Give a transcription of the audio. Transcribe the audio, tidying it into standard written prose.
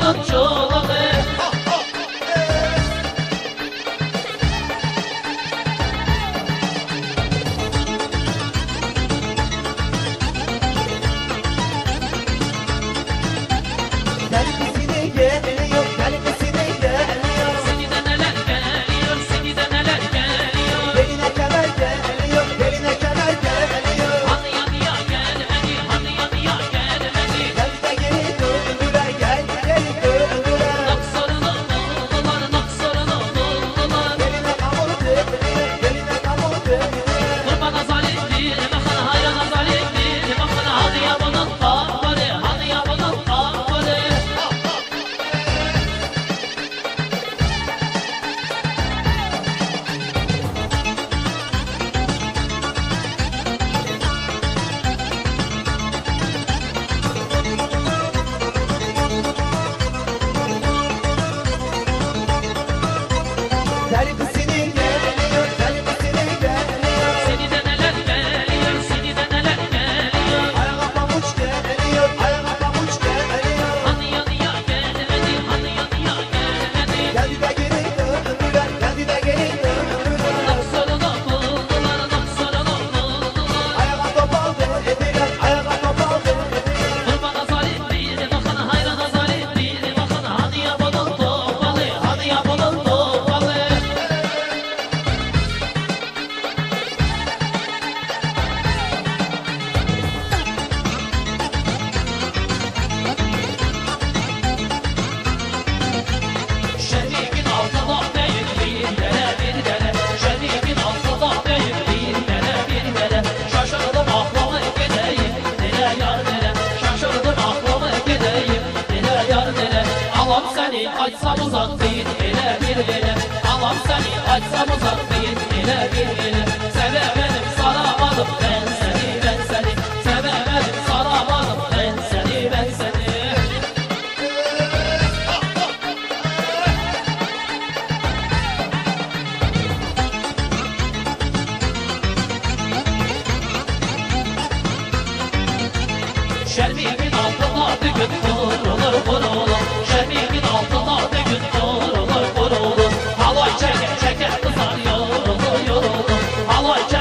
bunun çoluğu. Gelmesine geliyor, gelmesine geliyor. Seni de neler geliyor, seni de neler geliyor. Beline kemer geliyor, beline kemer geliyor. Hani yanıya gelmedi, hani yanıya gelmedi. Geldi de geri döndüler, geldi geri döndüler. Naksarını buldular, naksarını buldular. Beline kamur döndüler, beline kamur döndüler. Kurbana zalim bir bakın, hayrana zalim bir bakın. Hadi ya bunun kapları, hadi ya bunun kapları. Gelmesine geliyor, gelmesine geliyor. Seni de neler geliyor, seni de neler geliyor. Ayağa pabuç geliyor, ayağa pabuç geliyor. Hani yanıya gelmedi, hani yanıya gelmedi. Geldi de geri döndüler, geldi de geri döndüler. Naksarını buldular, naksarını buldular. Ayağa topal dediler, ayağa topal dediler. Kurbana zalim bir bakın, hayrana zalim bir bakın. Hadi ya bunun topalı, hadi ya bunun topalı. Şerifin altında değil bir dere bir dere. Şerifin altında değil bir dere bir dere. Şaşırdım aklıma gideyim dere yar dere. Şaşırdım aklıma gideyim dere yar dere. Alam seni açsam uzak değil ele bir ele. Alam seni açsam uzak değil ele bir ele. Sevemedim saramadım ben seni ben seni. Sevemedim saramadım ben seni ben seni. Şerbimin altında bir gün kurulur kurulur. Şerbimin altında bir gün kurulur kurulur. Halay çeker çeker kızar yorulur yorulur. Halay çeker